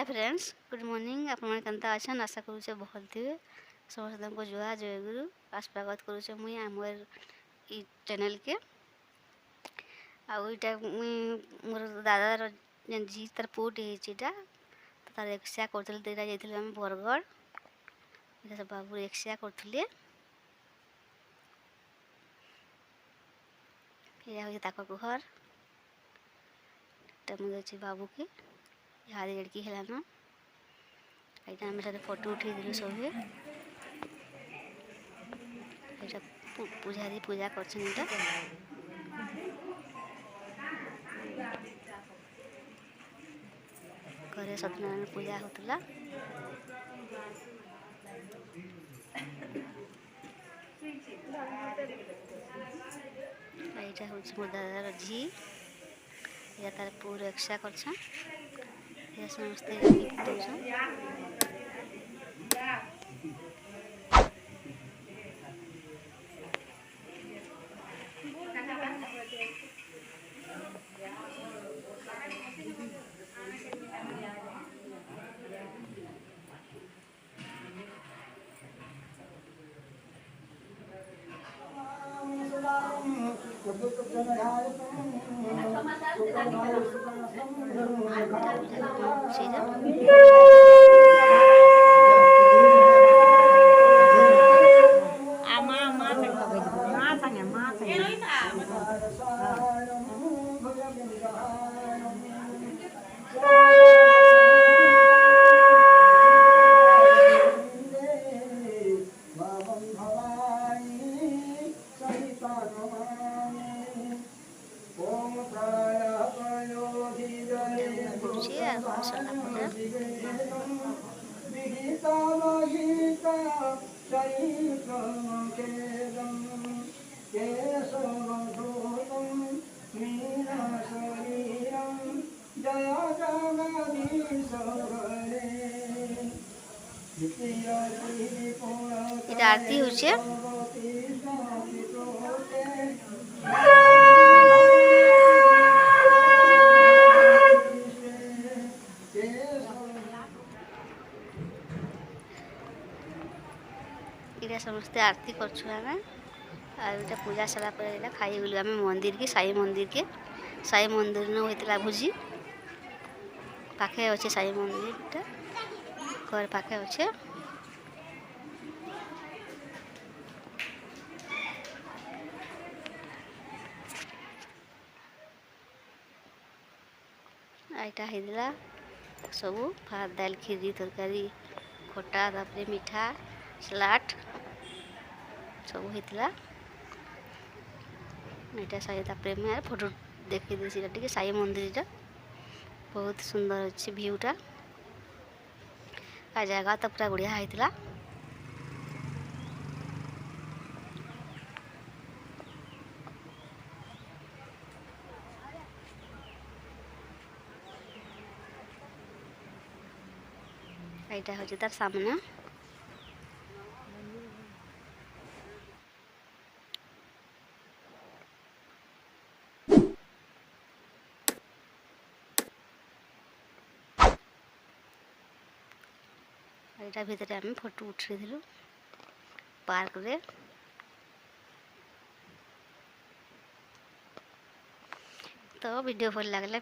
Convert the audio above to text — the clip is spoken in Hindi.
हाय फ्रेंड्स, गुड मॉर्निंग। आपता अच्छा आशा करुचे भल थे। समस्त को जुआ जयगुरु आ स्वागत करुचे मुई आमर ई चैनल के। आईटा मुई मोर दादार जी तार पुटे होता तार एक्सा करते जाइए बरगढ़ सब बाबू एक्सा करते घर मुझे बाबू के हारी लड़की है ना यहाँ फोटो उठे दिलु सभी पूजारी पूजा कर घरे सत्यनारायण पूजा होता। यहाँ हूँ मोर दादार झी या तार पूरा एक्सा कर समस्ते गिफ्ट दौन। आरती हो समस्ते आरती कर पूजा सारा खाई गलु आम मंदिर के साई मंदिर न होता भोजी पाखे अच्छे साई मंदिर घर पाखे अच्छे। आईटा होता सब भात दाल खीरी तरकारी खटा तापर मीठा सलाड सब होता। यहाँ साई फोटो देखी दी साई मंदिर बहुत सुंदर अच्छे भ्यूटा आ जगह तो पूरा बढ़िया होता। यहाँ हूँ तार सामने यहाँ भितर आम फोटो उठे पार्क रे। तो वीडियो भल लगला।